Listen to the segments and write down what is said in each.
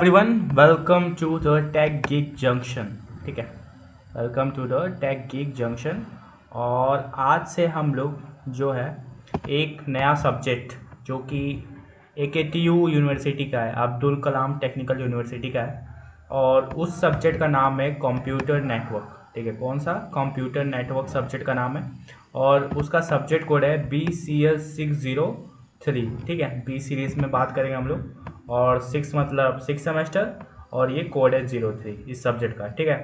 Everyone welcome to the tech geek junction. ठीक है, welcome to the tech geek junction. और आज से हम लोग जो है एक नया सब्जेक्ट जो कि AKTU यूनिवर्सिटी का है, अब्दुल कलाम टेक्निकल यूनिवर्सिटी का है, और उस सब्जेक्ट का नाम है कंप्यूटर नेटवर्क। ठीक है, कौन सा? कंप्यूटर नेटवर्क सब्जेक्ट का नाम है और उसका सब्जेक्ट कोड है BCS603। ठीक है, बी सीरीज़ में बात करेंगे हम लोग, और 6 मतलब 6 सेमेस्टर, और ये कोड है 03 इस सब्जेक्ट का। ठीक है,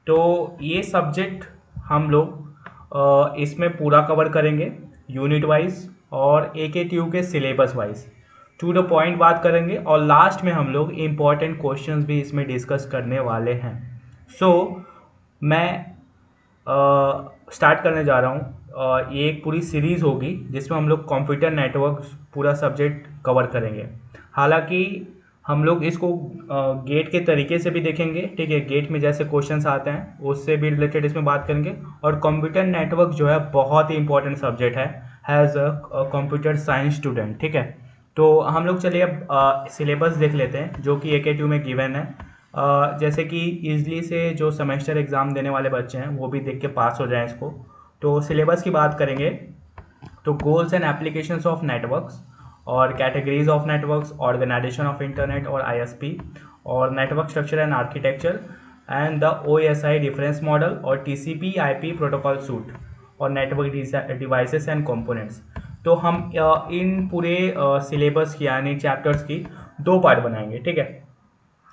तो ये सब्जेक्ट हम लोग इसमें पूरा कवर करेंगे यूनिट वाइज और AKTU के syllabus wise, to the point बात करेंगे, और लास्ट में हम लोग इम्पॉर्टेंट क्वेश्चंस भी इसमें डिस्कस करने वाले हैं। सो मैं स्टार्ट करने जा रहा हूँ। ये एक पूरी सीरीज़ होगी जिसमें हम लोग कंप्यूटर नेटवर्क पूरा सब्जेक्ट कवर करेंगे। हालांकि हम लोग इसको गेट के तरीके से भी देखेंगे। ठीक है, गेट में जैसे क्वेश्चंस आते हैं उससे भी रिलेटेड इसमें बात करेंगे। और कंप्यूटर नेटवर्क जो है बहुत ही इंपॉर्टेंट सब्जेक्ट है has a computer science student. ठीक है, तो हम लोग चलिए अब सिलेबस देख लेते हैं जो कि AKTU में गिवन है। जैसे कि ईजली से जो सेमेस्टर एग्ज़ाम देने वाले बच्चे हैं वो भी देख के पास हो जाएं इसको। तो सिलेबस की बात करेंगे तो goals and applications of networks, और categories of networks, organization of internet और ISP, और network structure and architecture, and the OSI difference model, और TCP/IP प्रोटोकॉल सूट, और नेटवर्क डिवाइसेस एंड कंपोनेंट्स। तो हम इन पूरे सिलेबस की यानी चैप्टर्स की दो पार्ट बनाएंगे। ठीक है,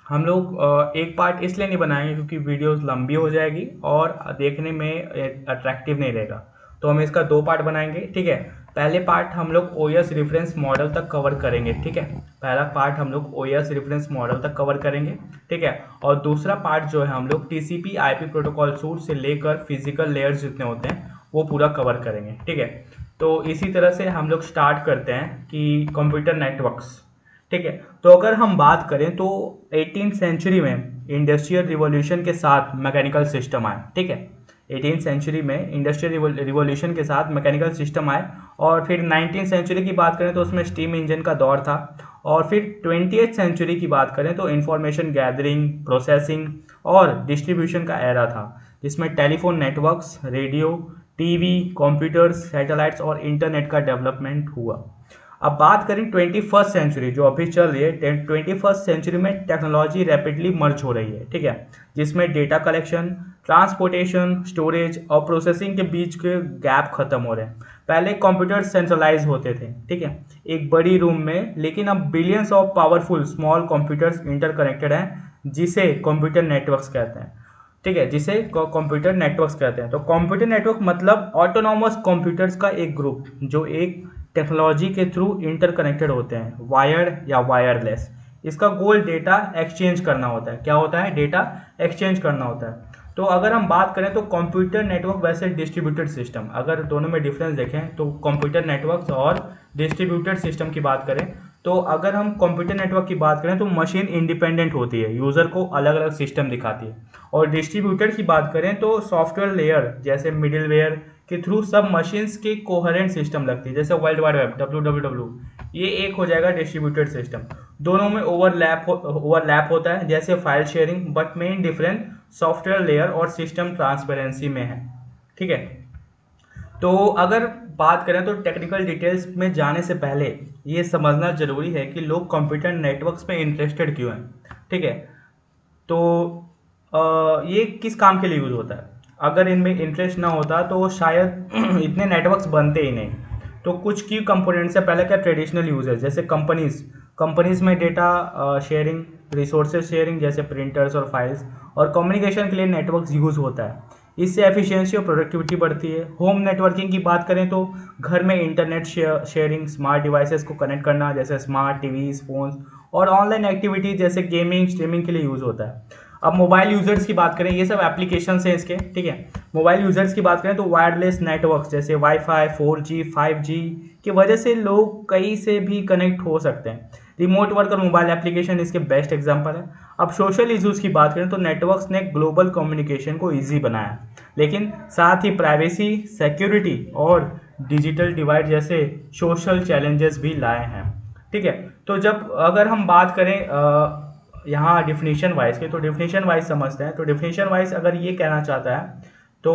हम लोग एक पार्ट इसलिए नहीं बनाएंगे क्योंकि वीडियोस लंबी हो जाएगी और देखने में अट्रैक्टिव नहीं रहेगा, तो हम इसका दो पार्ट बनाएंगे। ठीक है, पहले पार्ट हम लोग OS रेफरेंस मॉडल तक कवर करेंगे। ठीक है, पहला पार्ट हम लोग OS रेफरेंस मॉडल तक कवर करेंगे। ठीक है, और दूसरा पार्ट जो है हम लोग TCP/IP प्रोटोकॉल सूट से लेकर फिजिकल लेयर्स जितने होते हैं वो पूरा कवर करेंगे। ठीक है, तो इसी तरह से हम लोग स्टार्ट करते हैं कि कंप्यूटर नेटवर्क्स। ठीक है, तो अगर हम बात करें तो 18th सेंचुरी में इंडस्ट्रियल रिवॉल्यूशन के साथ मैकेनिकल सिस्टम आए। ठीक है, 18th सेंचुरी में इंडस्ट्रियल रिवॉल्यूशन के साथ मैकेनिकल सिस्टम आए, और फिर 19th सेंचुरी की बात करें तो उसमें स्टीम इंजन का दौर था, और फिर 20th सेंचुरी की बात करें तो इंफॉर्मेशन गैदरिंग, प्रोसेसिंग और डिस्ट्रीब्यूशन का एरा था, जिसमें telephone networks, radio, TV, computers, satellites और इंटरनेट का डेवलपमेंट हुआ। अब बात करें 21st सेंचुरी जो अभी चल रही है, 21st सेंचुरी में टेक्नोलॉजी रैपिडली मर्ज हो रही है। ठीक है, जिसमें डेटा कलेक्शन, ट्रांसपोर्टेशन, स्टोरेज और प्रोसेसिंग के बीच के गैप खत्म हो रहे हैं। पहले कंप्यूटर सेंट्रलाइज होते थे, ठीक है, एक बड़ी रूम में, लेकिन अब billions of powerful small computers interconnected हैं, जिसे कंप्यूटर नेटवर्क्स कहते हैं। ठीक है, जिसे कंप्यूटर नेटवर्क्स कहते हैं। तो कंप्यूटर नेटवर्क मतलब ऑटोनॉमस कंप्यूटर्स का एक ग्रुप जो एक टेक्नोलॉजी के थ्रू इंटरकनेक्टेड होते हैं, वायर्ड या वायरलेस। इसका गोल डेटा एक्सचेंज करना होता है। क्या होता है? डेटा एक्सचेंज करना होता है। तो अगर हम बात करें तो कंप्यूटर नेटवर्क वैसे डिस्ट्रीब्यूटेड सिस्टम, अगर दोनों में डिफरेंस देखें तो कंप्यूटर नेटवर्क्स और डिस्ट्रीब्यूटेड सिस्टम की बात करें तो अगर हम कंप्यूटर नेटवर्क की बात करें तो मशीन इंडिपेंडेंट होती है, यूज़र को अलग अलग सिस्टम दिखाती है। और डिस्ट्रीब्यूटेड की बात करें तो सॉफ्टवेयर लेयर जैसे मिडिलवेयर के थ्रू सब मशीन्स के कोहेरेंट सिस्टम लगती है, जैसे वर्ल्ड वाइड वेब WWW, ये एक हो जाएगा डिस्ट्रीब्यूटेड सिस्टम। दोनों में ओवरलैप होता है जैसे file sharing, but main difference software layer और सिस्टम ट्रांसपेरेंसी में है। ठीक है, तो अगर बात करें तो टेक्निकल डिटेल्स में जाने से पहले ये समझना जरूरी है कि लोग कंप्यूटर नेटवर्क्स में इंटरेस्टेड क्यों हैं। ठीक है, तो ये किस काम के लिए यूज़ होता है? अगर इनमें इंटरेस्ट ना होता तो शायद इतने नेटवर्क्स बनते ही नहीं। तो कुछ की कंपोनेंट से पहले क्या ट्रेडिशनल यूजेस, जैसे कंपनीज में डेटा शेयरिंग, रिसोर्सेज शेयरिंग जैसे प्रिंटर्स और फाइल्स, और कम्युनिकेशन के लिए नेटवर्क्स यूज़ होता है। इससे एफिशिएंसी और प्रोडक्टिविटी बढ़ती है। होम नेटवर्किंग की बात करें तो घर में इंटरनेट शेयरिंग, स्मार्ट डिवाइसेस को कनेक्ट करना जैसे स्मार्ट टीवीज, फोन्स, और ऑनलाइन एक्टिविटी जैसे गेमिंग, स्ट्रीमिंग के लिए यूज़ होता है। अब मोबाइल यूजर्स की बात करें, ये सब एप्लीकेशन है इसके। ठीक है, मोबाइल यूजर्स की बात करें तो वायरलेस नेटवर्क्स जैसे वाईफाई, 4G, 5G की वजह से लोग कहीं से भी कनेक्ट हो सकते हैं। रिमोट वर्क और मोबाइल एप्लीकेशन इसके बेस्ट एग्जांपल है। अब सोशल इश्यूज की बात करें तो नेटवर्क्स ने ग्लोबल कम्युनिकेशन को ईजी बनाया, लेकिन साथ ही प्राइवेसी, सिक्योरिटी और डिजिटल डिवाइड जैसे सोशल चैलेंजेस भी लाए हैं। ठीक है, तो जब अगर हम बात करें यहाँ डिफिनीशन वाइज के, तो डिफिनीशन वाइज समझते हैं। तो डिफिनीशन वाइज अगर ये कहना चाहता है तो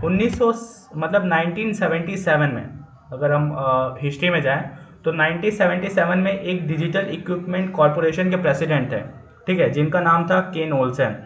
1900 मतलब 1977 में अगर हम हिस्ट्री में जाएं तो 1977 में एक डिजिटल इक्विपमेंट कॉरपोरेशन के प्रेसिडेंट थे, ठीक है, जिनका नाम था केन ओल्सन।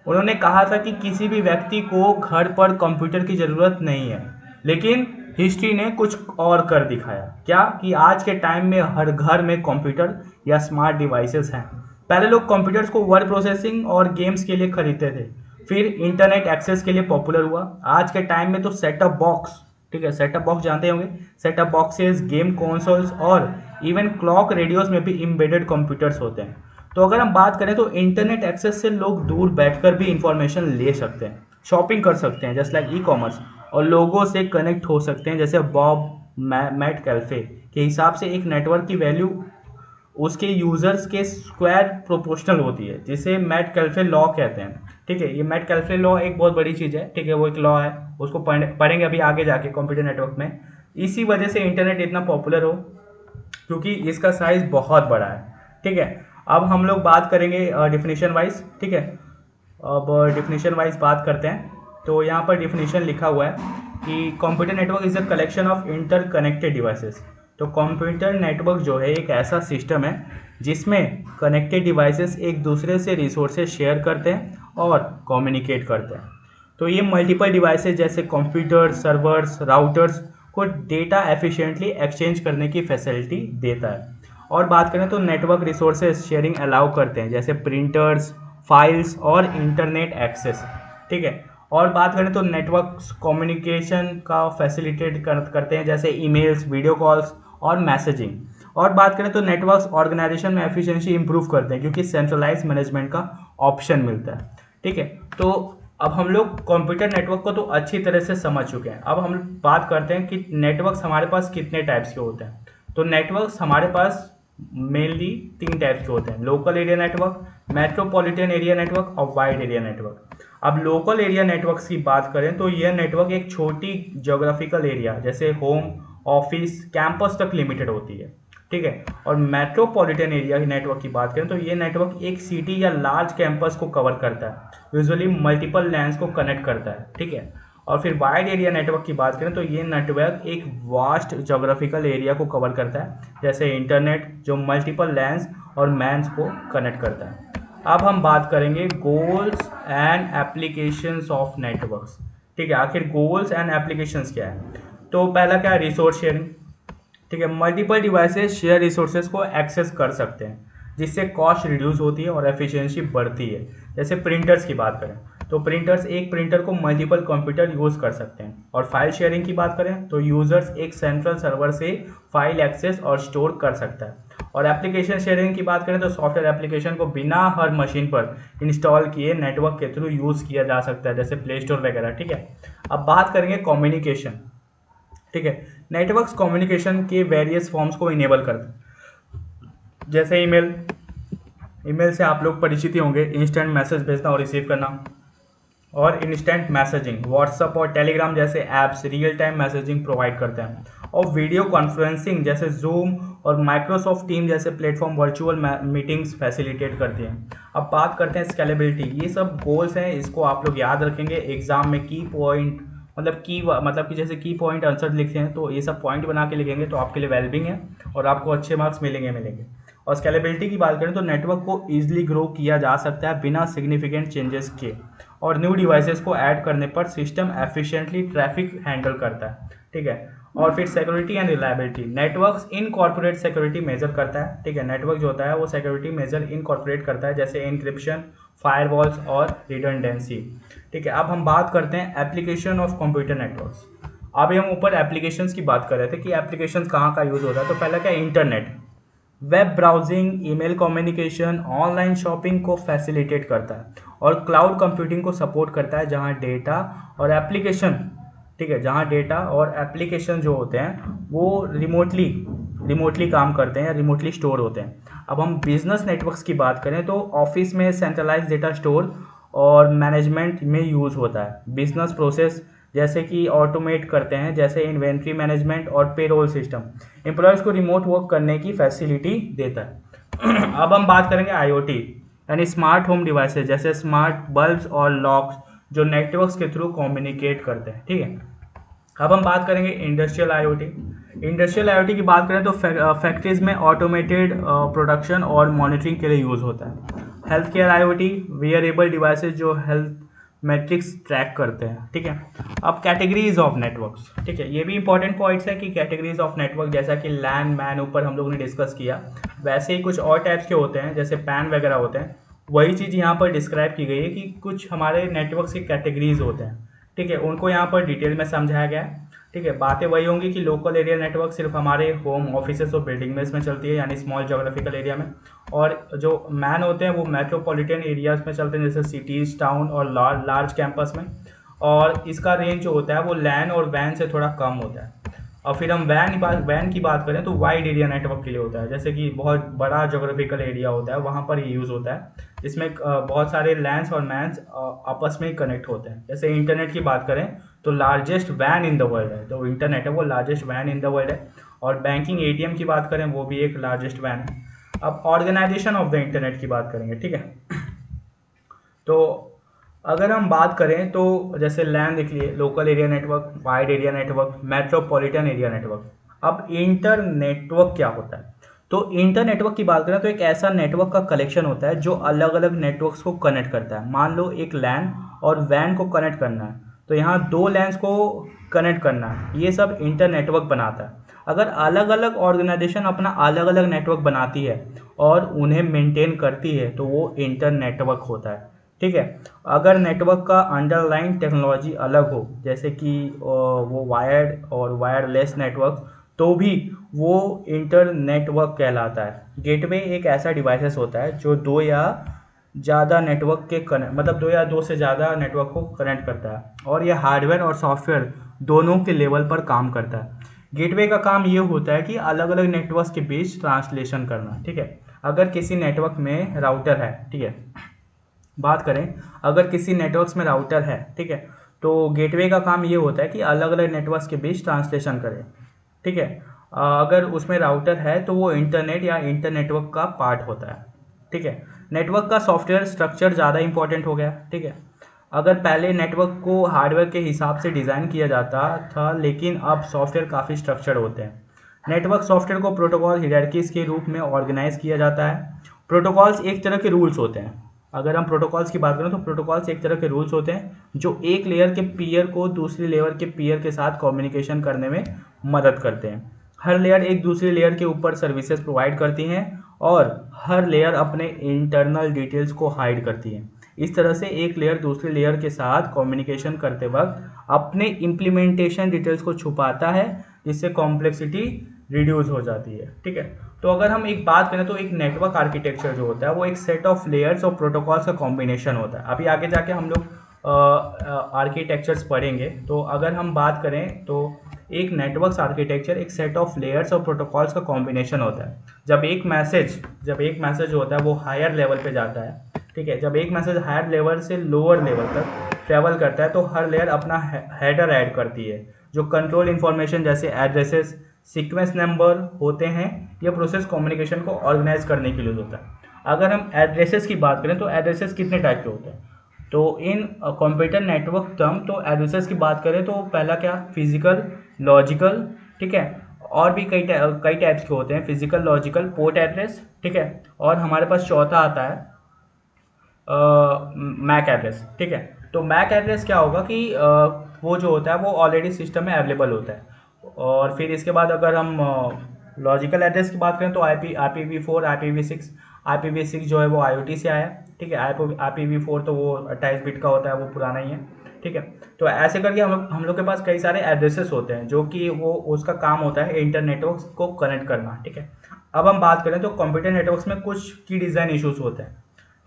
उन्होंने कहा था कि किसी भी व्यक्ति को घर पर कंप्यूटर की ज़रूरत नहीं है, लेकिन हिस्ट्री ने कुछ और कर दिखाया। क्या कि आज के टाइम में हर घर में कंप्यूटर या स्मार्ट डिवाइसेस हैं। पहले लोग कंप्यूटर्स को वर्ड प्रोसेसिंग और गेम्स के लिए खरीदते थे, फिर इंटरनेट एक्सेस के लिए पॉपुलर हुआ। आज के टाइम में तो सेटअप बॉक्स, ठीक है, सेटअप बॉक्स जानते होंगे, सेटअप बॉक्सेस, गेम कंसोल्स और इवन क्लॉक रेडियोस में भी एम्बेडेड कंप्यूटर्स होते हैं। तो अगर हम बात करें तो इंटरनेट एक्सेस से लोग दूर बैठकर भी इंफॉर्मेशन ले सकते हैं, शॉपिंग कर सकते हैं जस्ट लाइक ई कॉमर्स, और लोगों से कनेक्ट हो सकते हैं। जैसे बॉब मैटकैल्फे के हिसाब से एक नेटवर्क की वैल्यू उसके यूजर्स के स्क्वायर प्रोपोर्शनल होती है, जिसे मैटकैल्फे लॉ कहते हैं, ठीक है। ये मैटकैल्फे लॉ एक बहुत बड़ी चीज़ है, ठीक है, वो एक लॉ है, उसको पढ़ेंगे अभी आगे जाके कंप्यूटर नेटवर्क में। इसी वजह से इंटरनेट इतना पॉपुलर हो क्योंकि इसका साइज बहुत बड़ा है, ठीक है। अब हम लोग बात करेंगे डिफिनीशन वाइज, ठीक है। अब डिफिनीशन वाइज बात करते हैं। तो यहाँ पर डिफिनीशन लिखा हुआ है कि computer network is a collection of interconnected devices. तो कंप्यूटर नेटवर्क जो है एक ऐसा सिस्टम है जिसमें कनेक्टेड डिवाइसेस एक दूसरे से रिसोर्सेज शेयर करते हैं और कम्युनिकेट करते हैं। तो ये मल्टीपल डिवाइसेस जैसे कंप्यूटर, सर्वर्स, राउटर्स को डेटा एफिशिएंटली एक्सचेंज करने की फैसिलिटी देता है। और बात करें तो नेटवर्क रिसोर्सेज शेयरिंग अलाउ करते हैं, जैसे प्रिंटर्स, फाइल्स और इंटरनेट एक्सेस, ठीक है। और बात करें तो नेटवर्क कम्युनिकेशन का फैसिलिटेट करते हैं, जैसे ईमेल्स, वीडियो कॉल्स और मैसेजिंग। और बात करें तो नेटवर्क्स ऑर्गेनाइजेशन में एफिशिएंसी इंप्रूव करते हैं क्योंकि सेंट्रलाइज मैनेजमेंट का ऑप्शन मिलता है, ठीक है। तो अब हम लोग कंप्यूटर नेटवर्क को तो अच्छी तरह से समझ चुके हैं। अब हम बात करते हैं कि नेटवर्क्स हमारे पास कितने टाइप्स के होते हैं। तो नेटवर्क्स हमारे पास मेनली 3 टाइप्स के होते हैं: local area network, metropolitan area network और वाइड एरिया नेटवर्क। अब लोकल एरिया नेटवर्क्स की बात करें तो यह नेटवर्क एक छोटी ज्योग्राफिकल एरिया जैसे होम, ऑफिस, कैंपस तक लिमिटेड होती है, ठीक है। और मेट्रोपॉलिटन एरिया नेटवर्क की बात करें तो ये नेटवर्क एक सिटी या लार्ज कैंपस को कवर करता है, यूजुअली मल्टीपल लैंड्स को कनेक्ट करता है, ठीक है। और फिर वाइड एरिया नेटवर्क की बात करें तो ये नेटवर्क एक वास्ट ज्योग्राफिकल एरिया को कवर करता है, जैसे इंटरनेट जो मल्टीपल लैंड्स और मैन्स को कनेक्ट करता है। अब हम बात करेंगे goals and applications of networks, ठीक है। आखिर गोल्स एंड एप्लीकेशंस क्या है? तो पहला क्या है? रिसोर्स शेयरिंग, ठीक है। मल्टीपल डिवाइसेस शेयर रिसोर्सेज को एक्सेस कर सकते हैं जिससे कॉस्ट रिड्यूस होती है और एफिशिएंसी बढ़ती है। जैसे प्रिंटर्स की बात करें तो प्रिंटर्स एक प्रिंटर को मल्टीपल कंप्यूटर यूज़ कर सकते हैं। और फाइल शेयरिंग की बात करें तो यूज़र्स एक सेंट्रल सर्वर से फाइल एक्सेस और स्टोर कर सकता है। और एप्लीकेशन शेयरिंग की बात करें तो सॉफ्टवेयर एप्लीकेशन को बिना हर मशीन पर इंस्टॉल किए नेटवर्क के थ्रू यूज़ किया जा सकता है, जैसे प्ले स्टोर वगैरह, ठीक है। अब बात करेंगे कम्युनिकेशन, ठीक है। नेटवर्क्स कम्युनिकेशन के वेरियस फॉर्म्स को इनेबल करते हैं, जैसे ईमेल से आप लोग परिचित ही होंगे, इंस्टेंट मैसेज भेजना और रिसीव करना। और इंस्टेंट मैसेजिंग, व्हाट्सएप और टेलीग्राम जैसे apps real time messaging provide करते हैं। और वीडियो कॉन्फ्रेंसिंग जैसे जूम और माइक्रोसॉफ्ट टीम जैसे प्लेटफॉर्म वर्चुअल मीटिंग्स फैसिलिटेट करती हैं। अब बात करते हैं स्केलेबिलिटी। ये सब गोल्स हैं, इसको आप लोग याद रखेंगे एग्जाम में। की पॉइंट मतलब कि जैसे की पॉइंट आंसर लिखते हैं तो ये सब पॉइंट बना के लिखेंगे तो आपके लिए वेलबिंग है और आपको अच्छे मार्क्स मिलेंगे। और स्केलेबिलिटी की बात करें तो नेटवर्क को ईजिली ग्रो किया जा सकता है बिना सिग्निफिकेंट चेंजेस के। और न्यू डिवाइसेस को ऐड करने पर सिस्टम एफिशिएंटली ट्रैफिक हैंडल करता है, ठीक है। और फिर security and reliability, networks incorporate security measure करता है, ठीक है। नेटवर्क जो होता है वो सिक्योरिटी मेजर इनकॉर्पोरेट करता है, जैसे इंक्रिप्शन, फायरवॉल्स और रिडंडेंसी, ठीक है। अब हम बात करते हैं एप्लीकेशन ऑफ कंप्यूटर नेटवर्क्स। अभी हम ऊपर एप्लीकेशंस की बात कर रहे थे कि एप्लीकेशंस कहाँ का यूज़ होता है। तो पहला क्या, internet, web browsing, email communication, online shopping को फैसिलिटेट करता है। और क्लाउड कंप्यूटिंग को सपोर्ट करता है जहां डेटा और एप्लीकेशन, ठीक है, जहां डेटा और एप्लीकेशन जो होते हैं वो रिमोटली काम करते हैं या रिमोटली स्टोर होते हैं। अब हम बिजनेस नेटवर्क्स की बात करें तो ऑफिस में सेंट्रलाइज डेटा स्टोर और मैनेजमेंट में यूज़ होता है। बिजनेस प्रोसेस जैसे कि ऑटोमेट करते हैं, जैसे इन्वेंट्री मैनेजमेंट और पेरोल सिस्टम एम्प्लॉयज़ को रिमोट वर्क करने की फैसिलिटी देता है। अब हम बात करेंगे आईओटी, यानी स्मार्ट होम डिवाइसेज जैसे स्मार्ट बल्ब्स और लॉक्स जो नेटवर्क्स के थ्रू कम्युनिकेट करते हैं, ठीक है। अब हम बात करेंगे इंडस्ट्रियल आईओटी। इंडस्ट्रियल आईओटी की बात करें तो फैक्ट्रीज में ऑटोमेटेड प्रोडक्शन और मॉनिटरिंग के लिए यूज़ होता है। Health care IoT wearable devices जो हेल्थ मैट्रिक्स ट्रैक करते हैं, ठीक है। अब कैटेगरीज ऑफ नेटवर्क्स, ठीक है, ये भी इंपॉर्टेंट पॉइंट्स है कि कैटेगरीज ऑफ नेटवर्क जैसा कि लैन मैन ऊपर हम लोगों ने डिस्कस किया, वैसे ही कुछ और टाइप्स के होते हैं जैसे पैन वगैरह होते हैं। वही चीज़ यहाँ पर डिस्क्राइब की गई है कि कुछ हमारे नेटवर्क्स के कैटेगरीज होते हैं, ठीक है, उनको यहाँ पर डिटेल में समझाया गया है, ठीक है। बातें वही होंगी कि लोकल एरिया नेटवर्क सिर्फ हमारे होम ऑफिसेस और बिल्डिंग में इसमें चलती है, यानी स्मॉल जोग्राफिकल एरिया में, और जो मैन होते हैं वो मेट्रोपॉलिटन एरियाज में चलते हैं जैसे सिटीज़, टाउन और लार्ज कैंपस में, और इसका रेंज जो होता है वो लैन और वैन से थोड़ा कम होता है। और फिर हम वैन की बात करें तो वाइड एरिया नेटवर्क के लिए होता है, जैसे कि बहुत बड़ा जोग्राफिकल एरिया होता है वहाँ पर ये यूज़ होता है, इसमें बहुत सारे लैंड्स और मैन्स आपस में कनेक्ट होते हैं। जैसे इंटरनेट की बात करें तो largest van in the world है, जो इंटरनेट है वो largest van in the world है। और बैंकिंग एटीएम की बात करें वो भी एक लार्जेस्ट वैन है। अब ऑर्गेनाइजेशन ऑफ द इंटरनेट की बात करेंगे, ठीक है। तो अगर हम बात करें तो जैसे लैन देख लिए, local area network, wide area network, metropolitan area network. अब इंटर नेटवर्क क्या होता है? तो इंटर नेटवर्क की बात करें तो एक ऐसा नेटवर्क का कलेक्शन होता है जो अलग अलग नेटवर्क्स को कनेक्ट करता है। मान लो एक लैन और वैन को कनेक्ट करना है, तो यहाँ दो लैन्स को कनेक्ट करना है, ये सब इंटर नेटवर्क बनाता है। अगर अलग अलग ऑर्गेनाइजेशन अपना अलग अलग नेटवर्क बनाती है और उन्हें मेंटेन करती है तो वो इंटर नेटवर्क होता है, ठीक है। अगर नेटवर्क का अंडरलाइन टेक्नोलॉजी अलग हो, जैसे कि वो वायर्ड और वायरलेस नेटवर्क, तो भी वो इंटर नेटवर्क कहलाता है। गेटवे एक ऐसा डिवाइसेस होता है जो दो या ज़्यादा नेटवर्क के मतलब दो या दो से ज़्यादा नेटवर्क को कनेक्ट करता है, और यह हार्डवेयर और सॉफ्टवेयर दोनों के लेवल पर काम करता है। गेटवे का काम ये होता है कि अलग अलग नेटवर्क्स के बीच ट्रांसलेशन करना, ठीक है। अगर किसी नेटवर्क में राउटर है, ठीक है, बात करें अगर किसी नेटवर्क्स में राउटर है, ठीक है, तो गेटवे का काम ये होता है कि अलग अलग नेटवर्क्स के बीच ट्रांसलेशन करे, ठीक है। अगर उसमें राउटर है तो वो इंटरनेट या इंटर नेटवर्क का पार्ट होता है, ठीक है। नेटवर्क का सॉफ्टवेयर स्ट्रक्चर ज़्यादा इंपॉर्टेंट हो गया, ठीक है। अगर पहले नेटवर्क को हार्डवेयर के हिसाब से डिज़ाइन किया जाता था, लेकिन अब सॉफ्टवेयर काफ़ी स्ट्रक्चर्ड होते हैं। नेटवर्क सॉफ्टवेयर को प्रोटोकॉल हायरार्कीज के रूप में ऑर्गेनाइज किया जाता है। प्रोटोकॉल्स एक तरह के रूल्स होते हैं। अगर हम प्रोटोकॉल्स की बात करें तो प्रोटोकॉल्स एक तरह के रूल्स होते हैं जो एक लेयर के पीयर को दूसरी लेयर के पीयर के साथ कम्युनिकेशन करने में मदद करते हैं। हर लेयर एक दूसरी लेयर के ऊपर सर्विसेज प्रोवाइड करती हैं और हर लेयर अपने इंटरनल डिटेल्स को हाइड करती है। इस तरह से एक लेयर दूसरी लेयर के साथ कम्युनिकेशन करते वक्त अपने इम्प्लीमेंटेशन डिटेल्स को छुपाता है, जिससे कॉम्प्लेक्सिटी रिड्यूस हो जाती है, ठीक है। तो अगर हम एक बात करें तो एक नेटवर्क आर्किटेक्चर जो होता है वो एक सेट ऑफ लेयर्स और प्रोटोकॉल्स का कॉम्बिनेशन होता है। अभी आगे जाके हम लोग आर्किटेक्चर्स पढ़ेंगे। तो अगर हम बात करें तो एक नेटवर्क आर्किटेक्चर एक सेट ऑफ लेयर्स और प्रोटोकॉल्स का कॉम्बिनेशन होता है। जब एक मैसेज होता है वो हायर लेवल पे जाता है, ठीक है, जब एक मैसेज हायर लेवल से लोअर लेवल तक ट्रेवल करता है तो हर लेयर अपना हेडर ऐड करती है, जो कंट्रोल इन्फॉर्मेशन जैसे एड्रेसेस, सीक्वेंस नंबर होते हैं। यह प्रोसेस कम्युनिकेशन को ऑर्गेनाइज करने के लिए होता है। अगर हम एड्रेसेस की बात करें तो एड्रेसेस कितने टाइप के होते हैं? तो इन कंप्यूटर नेटवर्क टर्म तो एड्रेसेस की बात करें तो पहला क्या, फिजिकल, लॉजिकल, ठीक है, और भी कई टाइप्स के होते हैं, फिजिकल, लॉजिकल, पोर्ट एड्रेस, ठीक है, और हमारे पास चौथा आता है मैक एड्रेस, ठीक है। तो मैक एड्रेस क्या होगा कि वो जो होता है वो ऑलरेडी सिस्टम में अवेलेबल होता है। और फिर इसके बाद अगर हम लॉजिकल एड्रेस की बात करें तो IPv4, IPv6 जो है वो IoT से आया, ठीक है। IPv4 तो वो 28 बिट का होता है, वो पुराना ही है, ठीक है। तो ऐसे करके हम लोग के पास कई सारे एड्रेसेस होते हैं जो कि वो उसका काम होता है इंटरनेटवर्क्स को कनेक्ट करना, ठीक है। अब हम बात करें तो कंप्यूटर नेटवर्क्स में कुछ की डिज़ाइन इश्यूज होते हैं,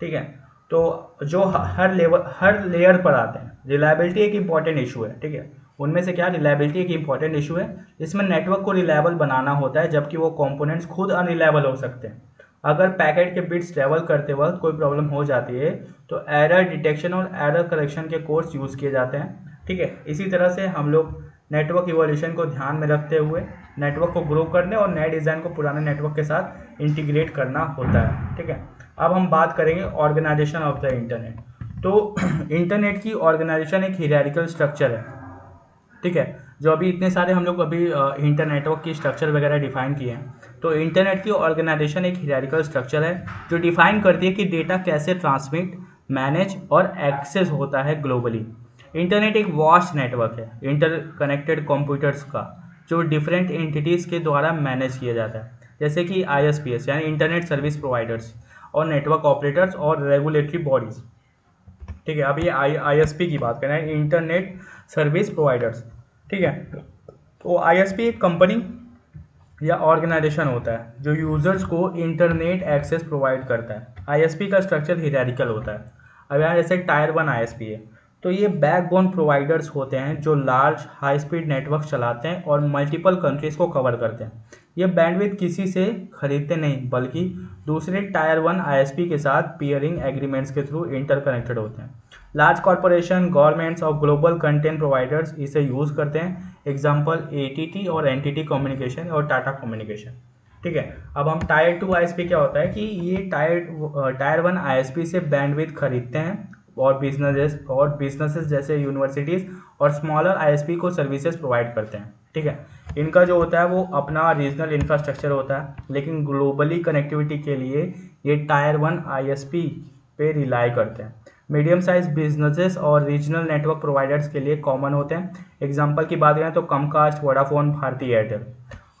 ठीक है। तो जो हर लेयर पर आते हैं, रिलायबिलिटी एक इंपॉर्टेंट इशू है, ठीक है। उनमें से क्या, रिलायबिलिटी एक इंपॉर्टेंट इशू है। इसमें नेटवर्क को रिलायबल बनाना होता है, जबकि वो कंपोनेंट्स खुद अनरिलायबल हो सकते हैं। अगर पैकेट के बिट्स ट्रेवल करते वक्त कोई प्रॉब्लम हो जाती है तो एरर डिटेक्शन और एरर करेक्शन के कोर्स यूज़ किए जाते हैं, ठीक है। इसी तरह से हम लोग नेटवर्क इवोल्यूशन को ध्यान में रखते हुए नेटवर्क को ग्रो करने और नए डिज़ाइन को पुराने नेटवर्क के साथ इंटीग्रेट करना होता है। ठीक है, अब हम बात करेंगे ऑर्गेनाइजेशन ऑफ द इंटरनेट। तो इंटरनेट की ऑर्गेनाइजेशन एक हियरार्किकल स्ट्रक्चर है। ठीक है, जो अभी इतने सारे हम लोग अभी इंटरनेटवर्क की स्ट्रक्चर वगैरह डिफाइन किए हैं। तो इंटरनेट की ऑर्गेनाइजेशन एक हियरार्किकल स्ट्रक्चर है जो डिफाइन करती है कि डेटा कैसे ट्रांसमिट, मैनेज और एक्सेस होता है ग्लोबली। इंटरनेट एक वास्ट नेटवर्क है इंटरकनेक्टेड कंप्यूटर्स का, जो डिफरेंट एंटिटीज़ के द्वारा मैनेज किया जाता है, जैसे कि ISPs यानी इंटरनेट सर्विस प्रोवाइडर्स और नेटवर्क ऑपरेटर्स और रेगुलेटरी बॉडीज़। ठीक है, अभी ISP की बात करें, इंटरनेट सर्विस प्रोवाइडर्स। ठीक है, तो ISP एक कंपनी या ऑर्गेनाइजेशन होता है जो यूजर्स को इंटरनेट एक्सेस प्रोवाइड करता है। ISP का स्ट्रक्चर हियरार्किकल होता है। अब यहाँ जैसे टायर 1 ISP है, तो ये बैकबोन प्रोवाइडर्स होते हैं जो लार्ज हाई स्पीड नेटवर्क चलाते हैं और मल्टीपल कंट्रीज को कवर करते हैं। ये बैंडविड्थ किसी से खरीदते नहीं, बल्कि दूसरे टायर 1 ISP के साथ पियरिंग एग्रीमेंट्स के थ्रू इंटरकनेक्टेड होते हैं। लार्ज कॉरपोरेशन, गवर्नमेंट्स और ग्लोबल कंटेंट प्रोवाइडर्स इसे यूज़ करते हैं। एग्जांपल ATT और NTT कम्युनिकेशन और टाटा कम्युनिकेशन। ठीक है, अब हम टायर 2 ISP क्या होता है कि ये टायर 1 ISP से बैंडविड्थ खरीदते हैं और बिजनेसेस जैसे यूनिवर्सिटीज़ और स्मॉलर ISP को सर्विसेज प्रोवाइड करते हैं। ठीक है, इनका जो होता है वो अपना रीजनल इंफ्रास्ट्रक्चर होता है, लेकिन ग्लोबली कनेक्टिविटी के लिए ये टायर 1 ISP पे रिलाई करते हैं। मीडियम साइज बिजनेसेस और रीजनल नेटवर्क प्रोवाइडर्स के लिए कॉमन होते हैं। एग्जांपल की बात करें तो कमकास्ट, वोडाफोन, भारती एयरटेल।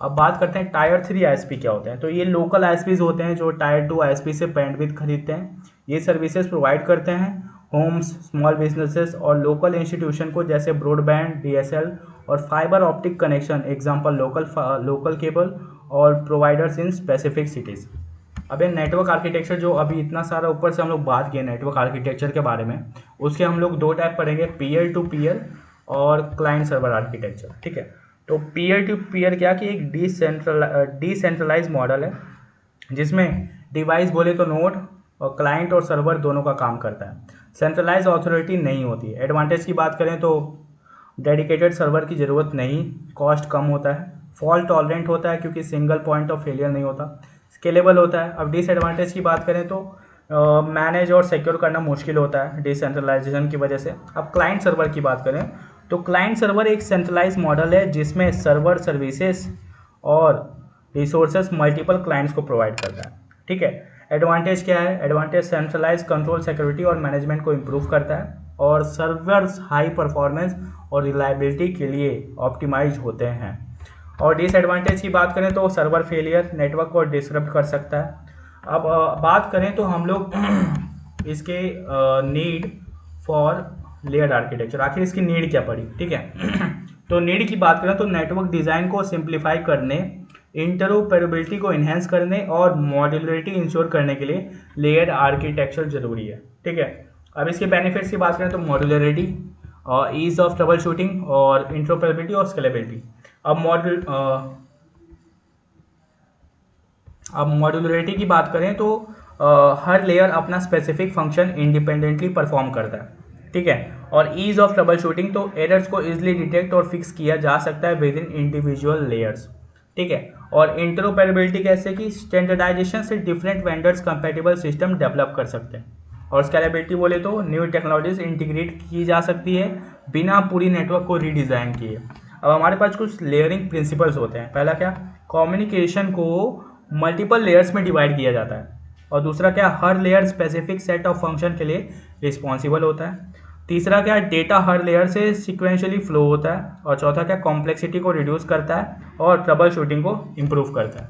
अब बात करते हैं टायर 3 ISP क्या होते हैं। तो ये लोकल ISPs होते हैं जो टायर 2 ISP से बैंडविड्थ खरीदते हैं। ये सर्विसेज प्रोवाइड करते हैं होम्स, स्मॉल बिजनेसेस और लोकल इंस्टीट्यूशन को, जैसे ब्रॉडबैंड, DSL और fibre optic connection. Example local cable और प्रोवाइडर्स इन स्पेसिफिक सिटीज़। अब ये नेटवर्क आर्किटेक्चर जो अभी इतना सारा ऊपर से हम लोग बात किए नेटवर्क आर्किटेक्चर के बारे में, उसके हम लोग 2 टाइप पढ़ेंगे, पीयर टू पीयर और क्लाइंट सर्वर आर्किटेक्चर। ठीक है, तो पीयर टू पीयर क्या कि एक डिसेंट्रलाइज मॉडल है जिसमें डिवाइस बोले तो नोड और क्लाइंट और सर्वर दोनों का काम करता है। सेंट्रलाइज अथॉरिटी नहीं होती है। एडवांटेज की बात करें तो डेडिकेटेड सर्वर की ज़रूरत नहीं, कॉस्ट कम होता है, फॉल्ट टॉलरेंट होता है क्योंकि सिंगल पॉइंट ऑफ फेलियर नहीं होता, स्केलेबल होता है। अब डिसएडवांटेज की बात करें तो मैनेज और सिक्योर करना मुश्किल होता है डिसेंट्रलाइजेशन की वजह से। अब क्लाइंट सर्वर की बात करें तो क्लाइंट सर्वर एक सेंट्रलाइज मॉडल है जिसमें सर्वर सर्विसेज और रिसोर्सेज मल्टीपल क्लाइंट्स को प्रोवाइड करता है। ठीक है, एडवांटेज क्या है? एडवांटेज सेंट्रलाइज कंट्रोल, सिक्योरिटी और मैनेजमेंट को इम्प्रूव करता है और सर्वर्स हाई परफॉर्मेंस और रिलायबिलिटी के लिए ऑप्टिमाइज होते हैं। और डिसएडवांटेज की बात करें तो सर्वर फेलियर नेटवर्क को डिसरप्ट कर सकता है। अब बात करें तो हम लोग इसके नीड फॉर लेयर्ड आर्किटेक्चर, आखिर इसकी नीड क्या पड़ी। ठीक है तो नीड की बात करें तो नेटवर्क डिज़ाइन को सिंप्लीफाई करने, इंटरऑपरेबिलिटी को इन्हेंस करने और मॉड्यूलरिटी इंश्योर करने के लिए लेयर्ड आर्किटेक्चर जरूरी है। ठीक है, अब इसके बेनिफिट्स की बात करें तो मॉड्यूलरिटी और ईज ऑफ ट्रबल शूटिंग और इंटरऑपरेबिलिटी और स्केलेबिलिटी। अब मॉड्यूलरिटी की बात करें तो हर लेयर अपना स्पेसिफिक फंक्शन इंडिपेंडेंटली परफॉर्म करता है। ठीक है, और ईज ऑफ ट्रबल शूटिंग तो एरर्स को इजीली डिटेक्ट और फिक्स किया जा सकता है विद इन इंडिविजुअल लेयर्स। ठीक है, और इंटरऑपरेबिलिटी कैसे कि स्टैंडर्डाइजेशन से different vendors compatible system develop कर सकते हैं। और स्केलेबिलिटी बोले तो न्यू टेक्नोलॉजीज इंटीग्रेट की जा सकती है बिना पूरी नेटवर्क को रीडिज़ाइन किए। अब हमारे पास कुछ लेयरिंग प्रिंसिपल्स होते हैं। पहला क्या, कम्युनिकेशन को मल्टीपल लेयर्स में डिवाइड किया जाता है। और दूसरा क्या, हर layer specific set of function के लिए रिस्पॉन्सिबल होता है। तीसरा क्या, डेटा हर लेयर से सिक्वेंशियली फ्लो होता है। और चौथा क्या, कॉम्प्लेक्सिटी को रिड्यूस करता है और ट्रबल शूटिंग को इम्प्रूव करता है।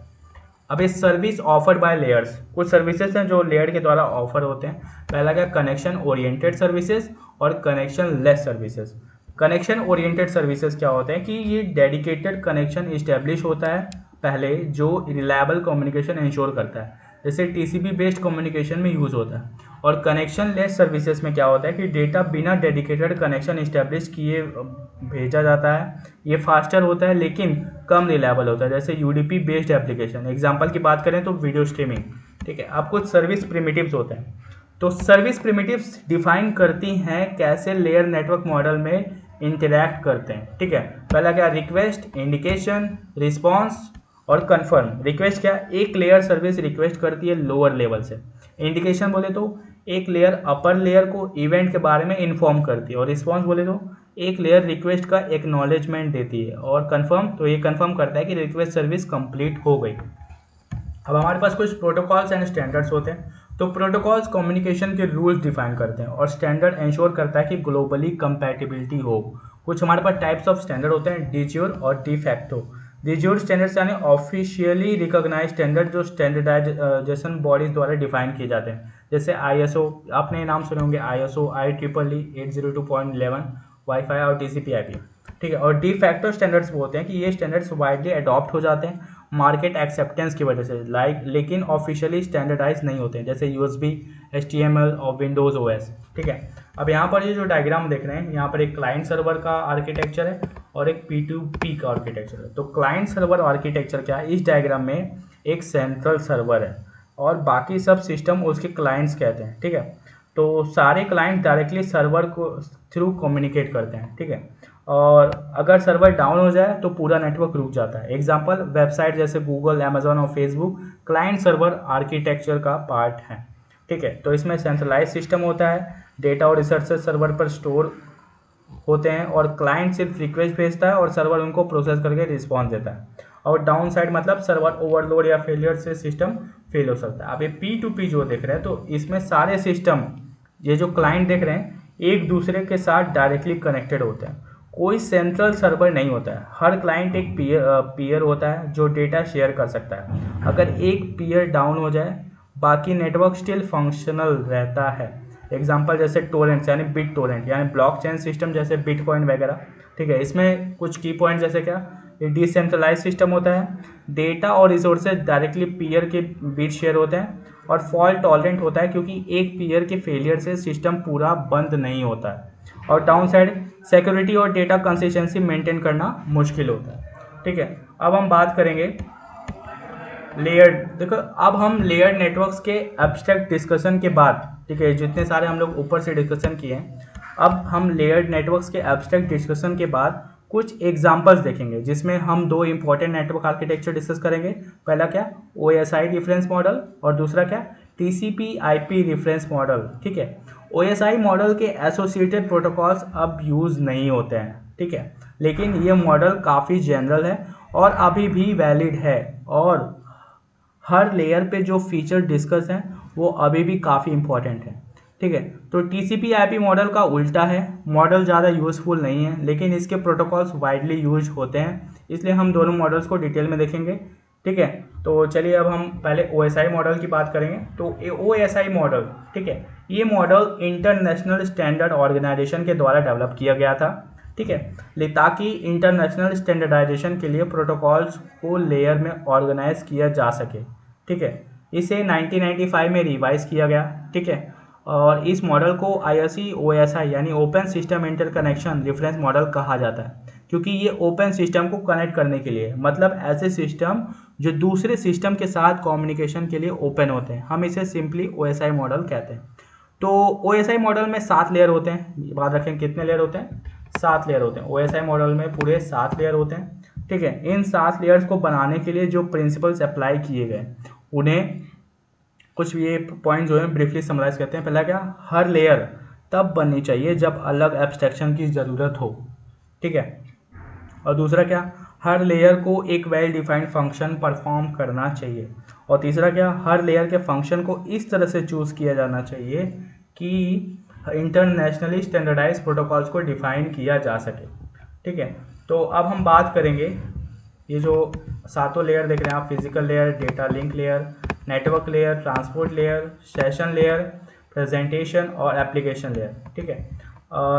अब इस सर्विस ऑफर्ड बाय लेयर्स, कुछ सर्विसेज हैं जो लेयर के द्वारा ऑफर होते हैं। पहला क्या, कनेक्शन ओरिएंटेड सर्विसेज और connection less services. Connection oriented services क्या होते हैं कि ये डेडिकेटेड कनेक्शन इस्टेब्लिश होता है पहले, जो रिलायबल कम्युनिकेशन इंश्योर करता है, जैसे TCP बेस्ड कम्युनिकेशन में यूज़ होता है। और कनेक्शन लेस सर्विसेज में क्या होता है कि डेटा बिना डेडिकेटेड कनेक्शन इस्टेब्लिश किए भेजा जाता है। ये फास्टर होता है लेकिन कम रिलायबल होता है, जैसे UDP बेस्ड एप्लीकेशन। एग्जांपल की बात करें तो वीडियो स्ट्रीमिंग। ठीक है, अब कुछ सर्विस प्रिमिटिव्स होते हैं। तो सर्विस प्रिमिटिव्स डिफाइन करती हैं कैसे लेयर नेटवर्क मॉडल में इंटरैक्ट करते हैं। ठीक है, पहला क्या, रिक्वेस्ट, इंडिकेशन, रिस्पॉन्स और कन्फर्म। रिक्वेस्ट क्या, एक लेयर सर्विस रिक्वेस्ट करती है लोअर लेवल से। इंडिकेशन बोले तो एक लेयर अपर लेयर को इवेंट के बारे में इन्फॉर्म करती है। और रिस्पॉन्स बोले तो एक लेयर रिक्वेस्ट का एक्नॉलेजमेंट देती है। और कन्फर्म तो ये कन्फर्म करता है कि रिक्वेस्ट सर्विस कंप्लीट हो गई। अब हमारे पास कुछ प्रोटोकॉल्स एंड स्टैंडर्ड्स होते हैं। तो प्रोटोकॉल्स कम्युनिकेशन के रूल्स डिफाइन करते हैं और स्टैंडर्ड इंश्योर करता है कि ग्लोबली कंपैटिबिलिटी हो। कुछ हमारे पास टाइप्स ऑफ स्टैंडर्ड होते हैं, डी ज्यूर और डी फैक्टो। डी ज्यूर स्टैंडर्ड्स यानी ऑफिशियली रिकॉग्नाइज स्टैंडर्ड जो स्टैंडर्डाइजेशन बॉडीज द्वारा डिफाइन किए जाते हैं। जैसे ISO, आपने नाम सुने होंगे, ISO, IEEE 802.11, वाईफाई और TCP/IP। ठीक है, और डी फैक्टो स्टैंडर्ड्स वो होते हैं कि ये स्टैंडर्ड्स वाइडली अडॉप्ट हो जाते हैं मार्केट एक्सेप्टेंस की वजह से, लेकिन ऑफिशियली स्टैंडर्डाइज नहीं होते हैं, जैसे USB, HTML और विंडोज़ OS। ठीक है, अब यहाँ पर ये जो डायग्राम देख रहे हैं, यहाँ पर एक क्लाइंट सर्वर का आर्किटेक्चर है और एक P2P का आर्किटेक्चर है। तो क्लाइंट सर्वर आर्किटेक्चर क्या है, इस डायग्राम में एक सेंट्रल सर्वर है और बाकी सब सिस्टम उसके क्लाइंट्स कहते हैं। ठीक है, तो सारे क्लाइंट डायरेक्टली सर्वर को थ्रू कम्युनिकेट करते हैं। ठीक है, और अगर सर्वर डाउन हो जाए तो पूरा नेटवर्क रुक जाता है। एग्जांपल, वेबसाइट जैसे गूगल, अमेजोन और फेसबुक क्लाइंट सर्वर आर्किटेक्चर का पार्ट है। ठीक है, तो इसमें सेंट्रलाइज सिस्टम होता है, डेटा और रिसोर्सेज सर्वर पर स्टोर होते हैं और क्लाइंट सिर्फ रिक्वेस्ट भेजता है और सर्वर उनको प्रोसेस करके रिस्पॉन्स देता है। और डाउन साइड मतलब सर्वर ओवरलोड या फेलियर से सिस्टम फेल हो सकता है। अब ये P2P जो देख रहे हैं, तो इसमें सारे सिस्टम, ये जो क्लाइंट देख रहे हैं, एक दूसरे के साथ डायरेक्टली कनेक्टेड होते हैं। कोई सेंट्रल सर्वर नहीं होता है। हर क्लाइंट एक पीयर होता है जो डेटा शेयर कर सकता है। अगर एक पीयर डाउन हो जाए, बाकी नेटवर्क स्टिल फंक्शनल रहता है। एग्जांपल जैसे टोरेंट्स यानी बिट टोरेंट यानी ब्लॉकचेन सिस्टम जैसे बिटकॉइन वगैरह। ठीक है, इसमें कुछ की पॉइंट जैसे क्या, ये डिसेंट्रलाइज सिस्टम होता है, डेटा और रिसोर्सेज डायरेक्टली पीयर के बीच शेयर होते हैं और फॉल्ट टॉलरेंट होता है क्योंकि एक पीयर के फेलियर से सिस्टम पूरा बंद नहीं होता है। और डाउन साइड सिक्योरिटी और डेटा कंसिस्टेंसी मेंटेन करना मुश्किल होता है। ठीक है, अब हम बात करेंगे लेयर्ड। देखो, अब हम लेयर्ड नेटवर्क्स के एब्स्ट्रैक्ट डिस्कशन के बाद, ठीक है, जितने सारे हम लोग ऊपर से डिस्कशन किए हैं, अब हम लेयर्ड नेटवर्क्स के एब्स्ट्रैक्ट डिस्कशन के बाद कुछ एग्जांपल्स देखेंगे जिसमें हम दो इंपॉर्टेंट नेटवर्क आर्किटेक्चर डिस्कस करेंगे। पहला क्या, OSI रेफरेंस मॉडल, और दूसरा क्या, TCP/IP रेफरेंस मॉडल। ठीक है, OSI मॉडल के एसोसिएटेड प्रोटोकॉल्स अब यूज़ नहीं होते हैं। ठीक है, लेकिन ये मॉडल काफ़ी जनरल है और अभी भी वैलिड है और हर लेयर पे जो फीचर डिस्कस हैं वो अभी भी काफ़ी इंपॉर्टेंट है। ठीक है, तो TCP/IP मॉडल का उल्टा है, मॉडल ज़्यादा यूज़फुल नहीं है लेकिन इसके प्रोटोकॉल्स वाइडली यूज होते हैं, इसलिए हम दोनों मॉडल्स को डिटेल में देखेंगे। ठीक है, तो चलिए अब हम पहले OSI मॉडल की बात करेंगे। तो OSI मॉडल, ठीक है, ये मॉडल इंटरनेशनल स्टैंडर्ड ऑर्गेनाइजेशन के द्वारा डेवलप किया गया था। ठीक है, ताकि इंटरनेशनल स्टैंडर्डाइजेशन के लिए प्रोटोकॉल्स को लेयर में ऑर्गेनाइज किया जा सके। ठीक है, इसे 1995 में रिवाइज किया गया। ठीक है, और इस मॉडल को ISE OSI यानी open system interconnection reference model कहा जाता है क्योंकि ये ओपन सिस्टम को कनेक्ट करने के लिए, मतलब ऐसे सिस्टम जो दूसरे सिस्टम के साथ कम्युनिकेशन के लिए ओपन होते हैं, हम इसे सिंपली OSI मॉडल कहते हैं। तो OSI मॉडल में 7 लेयर होते हैं। याद रखें कितने लेयर होते हैं, 7 लेयर होते हैं। OSI मॉडल में पूरे 7 लेयर होते हैं। ठीक है, इन 7 लेयर्स को बनाने के लिए जो प्रिंसिपल्स अप्लाई किए गए उन्हें कुछ ये पॉइंट जो है ब्रीफली समराइज करते हैं। पहला क्या, हर लेयर तब बननी चाहिए जब अलग एब्स्ट्रैक्शन की ज़रूरत हो। ठीक है, और दूसरा क्या, हर लेयर को एक वेल डिफाइंड फंक्शन परफॉर्म करना चाहिए। और तीसरा क्या, हर लेयर के फंक्शन को इस तरह से चूज़ किया जाना चाहिए कि इंटरनेशनली स्टैंडर्डाइज प्रोटोकॉल्स को डिफाइन किया जा सके। ठीक है, तो अब हम बात करेंगे ये जो 7 लेयर देख रहे हैं आप, physical layer, data link layer, network layer, transport layer, session layer, presentation और एप्लीकेशन लेयर। ठीक है,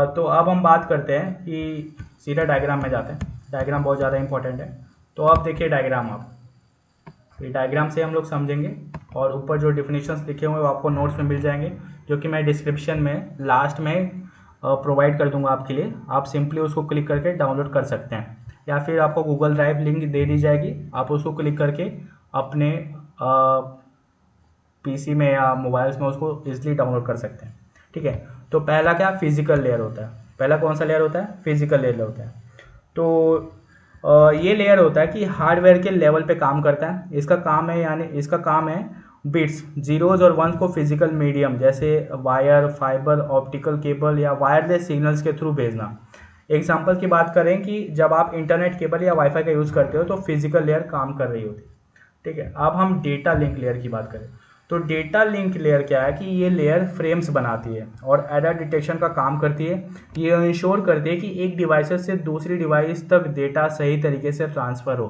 तो अब हम बात करते हैं कि सीधा डायग्राम में जाते हैं। डायग्राम बहुत ज़्यादा इंपॉर्टेंट है। तो अब देखिए डायग्राम, आप ये डायग्राम से हम लोग समझेंगे और ऊपर जो डिफिनीशंस लिखे हुए हैं वो आपको नोट्स में मिल जाएंगे जो कि मैं डिस्क्रिप्शन में लास्ट में प्रोवाइड कर दूंगा आपके लिए। आप सिंपली उसको क्लिक करके डाउनलोड कर सकते हैं या फिर आपको गूगल ड्राइव लिंक दे दी जाएगी, आप उसको क्लिक करके अपने PC में या मोबाइल्स में उसको ईजिली डाउनलोड कर सकते हैं। ठीक है, तो पहला क्या, फिजिकल लेयर होता है। पहला कौन सा लेयर होता है? फिजिकल लेयर होता है। तो ये लेयर होता है कि हार्डवेयर के लेवल पे काम करता है। इसका काम है बिट्स, जीरोज और वंस को फिजिकल मीडियम जैसे वायर, फाइबर, ऑप्टिकल केबल या वायरलेस सिग्नल्स के थ्रू भेजना। एग्जांपल की बात करें कि जब आप इंटरनेट केबल या वाईफाई का यूज़ करते हो तो फिजिकल लेयर काम कर रही होती है। ठीक है, अब हम डेटा लिंक लेयर की बात करें तो डेटा लिंक लेयर क्या है कि ये लेयर फ्रेम्स बनाती है और एरर डिटेक्शन का काम करती है। ये इंश्योर करती है कि एक डिवाइस से दूसरी डिवाइस तक डेटा सही तरीके से ट्रांसफ़र हो।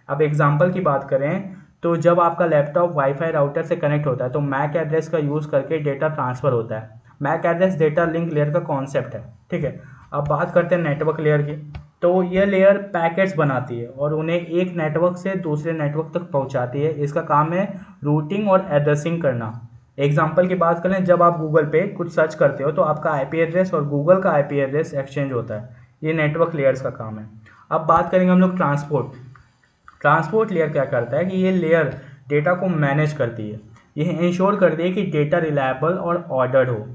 अब एग्जांपल की बात करें तो जब आपका लैपटॉप वाईफाई राउटर से कनेक्ट होता है तो मैक एड्रेस का यूज़ करके डेटा ट्रांसफ़र होता है। MAC address data link layer का कॉन्सेप्ट है। ठीक है, अब बात करते हैं नेटवर्क लेयर की। तो ये लेयर पैकेट्स बनाती है और उन्हें एक नेटवर्क से दूसरे नेटवर्क तक पहुंचाती है। इसका काम है रूटिंग और एड्रेसिंग करना। एग्जांपल की बात करें, जब आप गूगल पे कुछ सर्च करते हो तो आपका आईपी एड्रेस और गूगल का आईपी एड्रेस एक्सचेंज होता है। ये नेटवर्क लेयर्स का काम है। अब बात करेंगे हम लोग ट्रांसपोर्ट लेयर क्या करता है कि ये लेयर डेटा को मैनेज करती है। यह इंश्योर करती है कि डेटा रिलायबल और ऑर्डर्ड हो।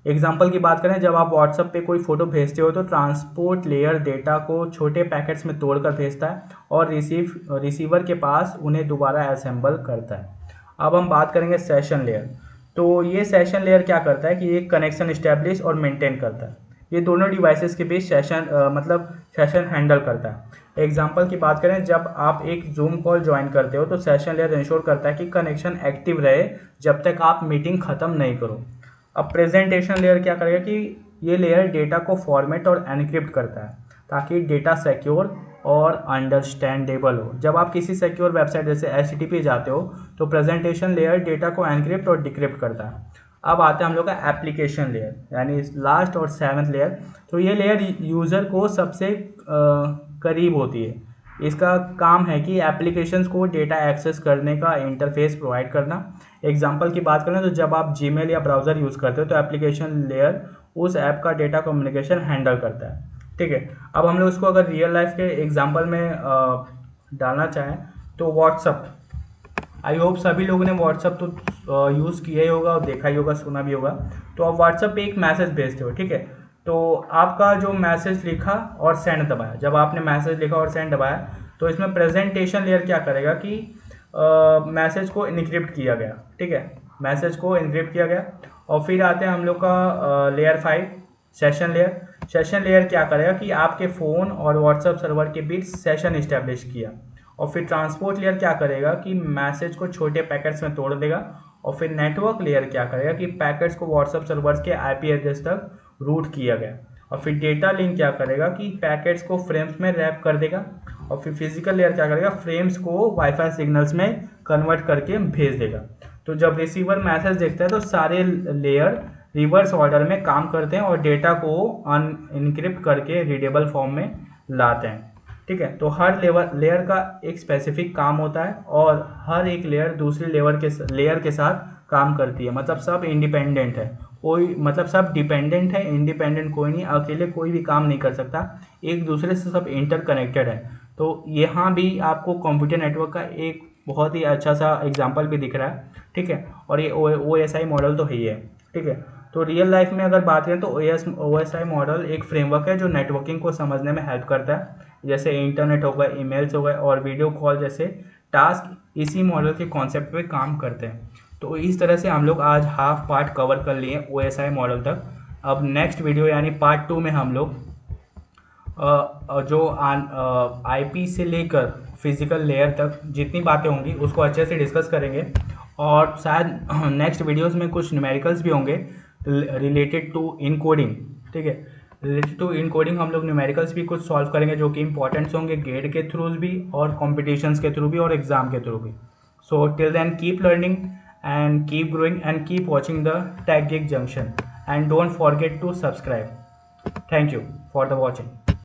एग्जाम्पल की बात करें, जब आप व्हाट्सएप पे कोई फ़ोटो भेजते हो तो ट्रांसपोर्ट लेयर डेटा को छोटे पैकेट्स में तोड़कर भेजता है और रिसीवर के पास उन्हें दोबारा असेंबल करता है। अब हम बात करेंगे सेशन लेयर। तो ये सेशन लेयर क्या करता है कि ये कनेक्शन इस्टेब्लिश और मेंटेन करता है। ये दोनों डिवाइसेस के बीच सेशन हैंडल करता है। एग्जाम्पल की बात करें, जब आप एक जूम कॉल ज्वाइन करते हो तो सेशन लेयर इंश्योर करता है कि कनेक्शन एक्टिव रहे जब तक आप मीटिंग ख़त्म नहीं करो। अब प्रेजेंटेशन लेयर क्या करेगा कि ये लेयर डेटा को फॉर्मेट और एनक्रिप्ट करता है ताकि डेटा सिक्योर और अंडरस्टैंडेबल हो। जब आप किसी सिक्योर वेबसाइट जैसे HTTP जाते हो तो प्रेजेंटेशन लेयर डेटा को एनक्रिप्ट और डिक्रिप्ट करता है। अब आते हैं हम लोग का एप्लीकेशन लेयर, यानी लास्ट और 7th लेयर। तो ये लेयर यूज़र को सबसे करीब होती है। इसका काम है कि एप्लीकेशंस को डेटा एक्सेस करने का इंटरफेस प्रोवाइड करना। एग्जांपल की बात करें तो जब आप जीमेल या ब्राउज़र यूज़ करते हो तो एप्लीकेशन लेयर उस ऐप का डेटा कम्युनिकेशन हैंडल करता है। ठीक है, अब हम लोग इसको अगर रियल लाइफ के एग्जांपल में डालना चाहें तो व्हाट्सअप, आई होप सभी लोगों ने व्हाट्सअप तो यूज़ किया ही होगा और देखा ही होगा, सुना भी होगा। तो आप व्हाट्सअप पे एक मैसेज भेजते हो। ठीक है, तो आपका जो मैसेज लिखा और सेंड दबाया, जब आपने मैसेज लिखा और सेंड दबाया तो इसमें प्रेजेंटेशन लेयर क्या करेगा कि मैसेज को इनक्रिप्ट किया गया। ठीक है, मैसेज को इनक्रिप्ट किया गया। और फिर आते हैं हम लोग का layer 5 session layer. Session layer क्या करेगा कि आपके फ़ोन और व्हाट्सएप सर्वर के बीच सेशन इस्टेब्लिश किया। और फिर ट्रांसपोर्ट लेयर क्या करेगा कि मैसेज को छोटे पैकेट्स में तोड़ देगा। और फिर नेटवर्क लेयर क्या करेगा कि पैकेट्स को व्हाट्सएप सर्वर्स के आईपी एड्रेस तक रूट किया गया। और फिर डेटा लिंक क्या करेगा कि पैकेट्स को फ्रेम्स में रैप कर देगा। और फिर फिजिकल लेयर क्या करेगा, फ्रेम्स को वाईफाई सिग्नल्स में कन्वर्ट करके भेज देगा। तो जब रिसीवर मैसेज देखता है तो सारे लेयर रिवर्स ऑर्डर में काम करते हैं और डेटा को इनक्रिप्ट करके रीडेबल फॉर्म में लाते हैं। ठीक है, तो हर लेयर का एक स्पेसिफिक काम होता है और हर एक लेयर दूसरी लेयर के साथ काम करती है। मतलब सब इंडिपेंडेंट है, सब डिपेंडेंट है, इंडिपेंडेंट कोई नहीं, अकेले कोई भी काम नहीं कर सकता, एक दूसरे से सब इंटरकनेक्टेड है। तो यहाँ भी आपको कंप्यूटर नेटवर्क का एक बहुत ही अच्छा सा एग्जांपल भी दिख रहा है। ठीक है, और ये OSI मॉडल तो ही है। ठीक है, तो रियल लाइफ में अगर बात करें तो OSI मॉडल एक फ्रेमवर्क है जो नेटवर्किंग को समझने में हेल्प करता है। जैसे इंटरनेट हो गए, ईमेल्स हो गए और वीडियो कॉल जैसे टास्क इसी मॉडल के कॉन्सेप्ट पे काम करते हैं। तो इस तरह से हम लोग आज हाफ पार्ट कवर कर लिए OSI मॉडल तक। अब नेक्स्ट वीडियो यानी पार्ट 2 में हम लोग जो IP से लेकर फिजिकल लेयर तक जितनी बातें होंगी उसको अच्छे से डिस्कस करेंगे। और शायद नेक्स्ट वीडियोस में कुछ न्यूमेरिकल्स भी होंगे रिलेटेड टू इनकोडिंग। ठीक है, रिलेटेड टू इनकोडिंग हम लोग न्यूमेरिकल्स भी कुछ सॉल्व करेंगे जो कि इंपॉर्टेंट्स होंगे गेट के थ्रू भी और कॉम्पिटिशन्स के थ्रू भी और एग्जाम के थ्रू भी। So till then keep learning and keep growing and keep watching the Tech Geek Junction and don't forget to subscribe. Thank you for the watching.